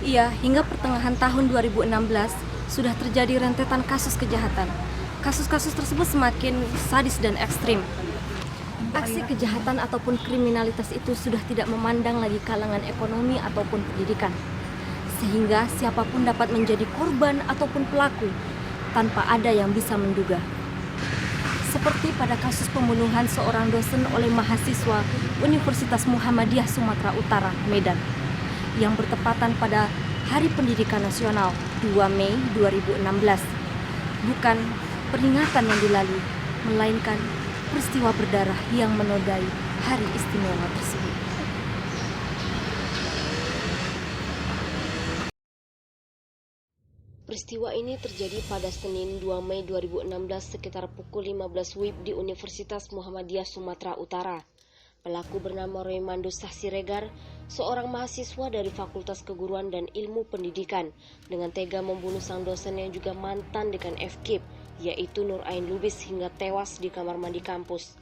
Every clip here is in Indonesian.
Iya, hingga pertengahan tahun 2016 sudah terjadi rentetan kasus kejahatan. Kasus-kasus tersebut semakin sadis dan ekstrim. Aksi kejahatan ataupun kriminalitas itu sudah tidak memandang lagi kalangan ekonomi ataupun pendidikan. Sehingga siapapun dapat menjadi korban ataupun pelaku tanpa ada yang bisa menduga. Seperti pada kasus pembunuhan seorang dosen oleh mahasiswa Universitas Muhammadiyah Sumatera Utara, Medan, yang bertepatan pada Hari Pendidikan Nasional 2 Mei 2016. Bukan peringatan yang dilalui, melainkan peristiwa berdarah yang menodai hari istimewa tersebut. Peristiwa ini terjadi pada Senin 2 Mei 2016 sekitar pukul 15 WIB di Universitas Muhammadiyah Sumatera Utara. Pelaku bernama Roymando Siregar, seorang mahasiswa dari Fakultas Keguruan dan Ilmu Pendidikan, dengan tega membunuh sang dosen yang juga mantan dekan FKIP, yaitu Nur Ain Lubis, hingga tewas di kamar mandi kampus.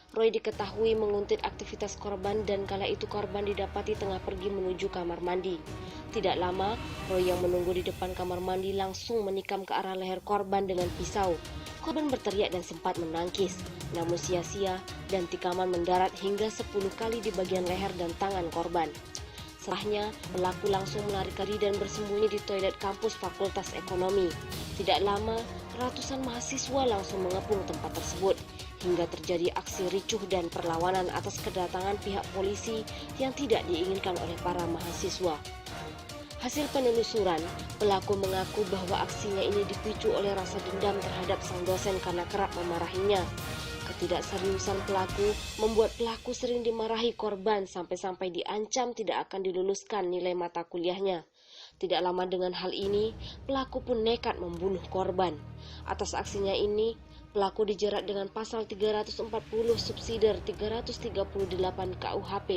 Roy diketahui menguntit aktivitas korban dan kala itu korban didapati tengah pergi menuju kamar mandi. Tidak lama, Roy yang menunggu di depan kamar mandi langsung menikam ke arah leher korban dengan pisau. Korban berteriak dan sempat menangkis, namun sia-sia dan tikaman mendarat hingga 10 kali di bagian leher dan tangan korban. Setelahnya, pelaku langsung melarikan diri dan bersembunyi di toilet kampus Fakultas Ekonomi. Tidak lama, ratusan mahasiswa langsung mengepung tempat tersebut, hingga terjadi aksi ricuh dan perlawanan atas kedatangan pihak polisi yang tidak diinginkan oleh para mahasiswa. Hasil penelusuran, pelaku mengaku bahwa aksinya ini dipicu oleh rasa dendam terhadap sang dosen karena kerap memarahinya. Ketidakseriusan pelaku membuat pelaku sering dimarahi korban sampai-sampai diancam tidak akan diluluskan nilai mata kuliahnya. Tidak lama dengan hal ini, pelaku pun nekat membunuh korban. Atas aksinya ini, pelaku dijerat dengan pasal 340 subsidiar 338 KUHP,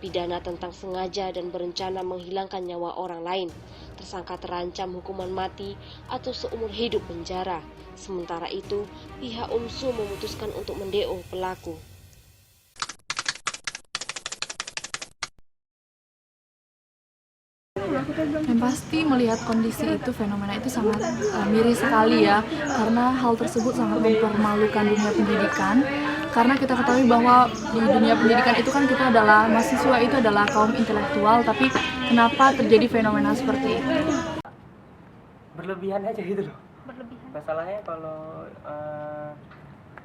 pidana tentang sengaja dan berencana menghilangkan nyawa orang lain. Tersangka terancam hukuman mati atau seumur hidup penjara. Sementara itu, pihak UMSU memutuskan untuk mendeo pelaku. Yang pasti melihat kondisi itu, fenomena itu sangat miris sekali ya, karena hal tersebut sangat mempermalukan dunia pendidikan. Karena kita ketahui bahwa di dunia pendidikan itu kan kita adalah mahasiswa, itu adalah kaum intelektual, tapi kenapa terjadi fenomena seperti itu? Berlebihan aja gitu loh. Masalahnya kalau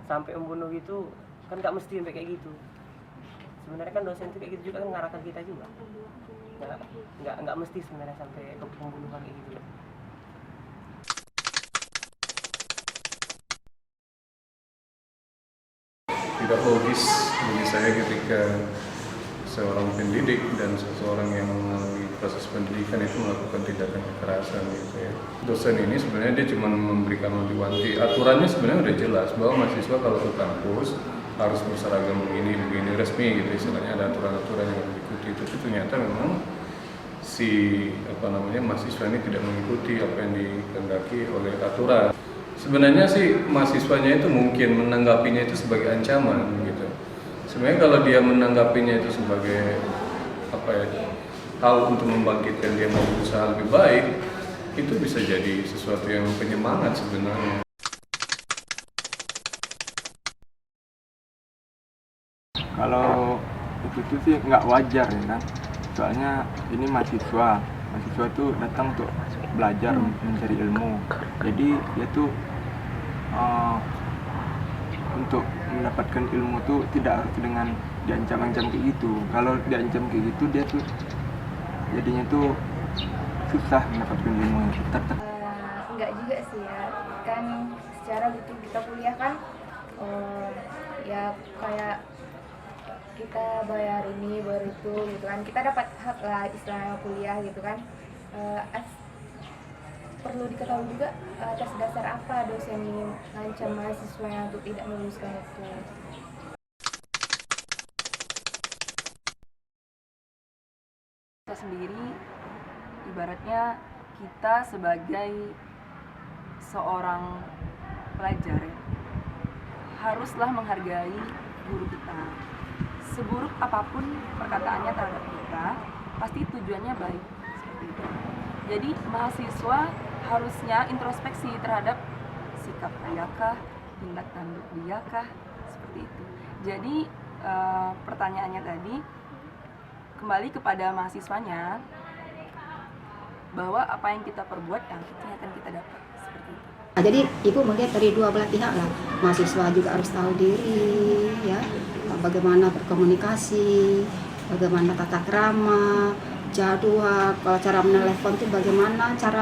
sampai membunuh gitu kan nggak mesti sampai kayak gitu. Sebenarnya kan dosen itu kayak gitu juga kan mengarahkan kita juga. Nggak mesti sebenarnya sampai ke pembunuhan kayak gitu. Tidak logis bagi saya ketika seorang pendidik dan seseorang yang melalui proses pendidikan itu melakukan tindakan kekerasan gitu ya. Dosen ini sebenarnya dia cuma memberikan wanti-wanti. Aturannya sebenarnya udah jelas bahwa mahasiswa kalau ke kampus harus berseragam begini resmi gitu, istilahnya ada aturan-aturan yang harus diikuti. Tapi ternyata memang si mahasiswa ini tidak mengikuti apa yang dikehendaki oleh aturan. Sebenarnya sih mahasiswanya itu mungkin menanggapinya itu sebagai ancaman gitu. Sebenarnya kalau dia menanggapinya itu sebagai hal untuk membangkitkan dia mau berusaha lebih baik, itu bisa jadi sesuatu yang penyemangat sebenarnya. Kalau itu sih nggak wajar ya kan, soalnya ini mahasiswa tuh datang untuk belajar mencari ilmu, jadi dia tuh untuk mendapatkan ilmu tuh tidak harus dengan diancam-ancam kayak gitu. Kalau diancam kayak gitu dia tuh jadinya tuh susah mendapatkan ilmu. Enggak juga sih ya, kan secara betul kita kuliah kan ya kayak kita bayar ini bayar itu gitu kan, kita dapat hak lah istilahnya kuliah gitu kan. Perlu diketahui juga atas dasar apa dosen ini mengancam mahasiswanya untuk tidak meluluskan itu. Kita sendiri ibaratnya kita sebagai seorang pelajar ya, haruslah menghargai guru kita. Seburuk apapun perkataannya terhadap kita, pasti tujuannya baik, seperti itu. Jadi mahasiswa harusnya introspeksi terhadap sikap ayakah, tindak tanduk diakah, seperti itu. Jadi pertanyaannya tadi kembali kepada mahasiswanya, bahwa apa yang kita perbuat yang akan kita dapat, seperti itu. Nah, jadi ibu melihat dari dua belah pihak lah, mahasiswa juga harus tahu diri, ya, bagaimana berkomunikasi, bagaimana tata krama, jadwal, kalau cara menelepon itu bagaimana cara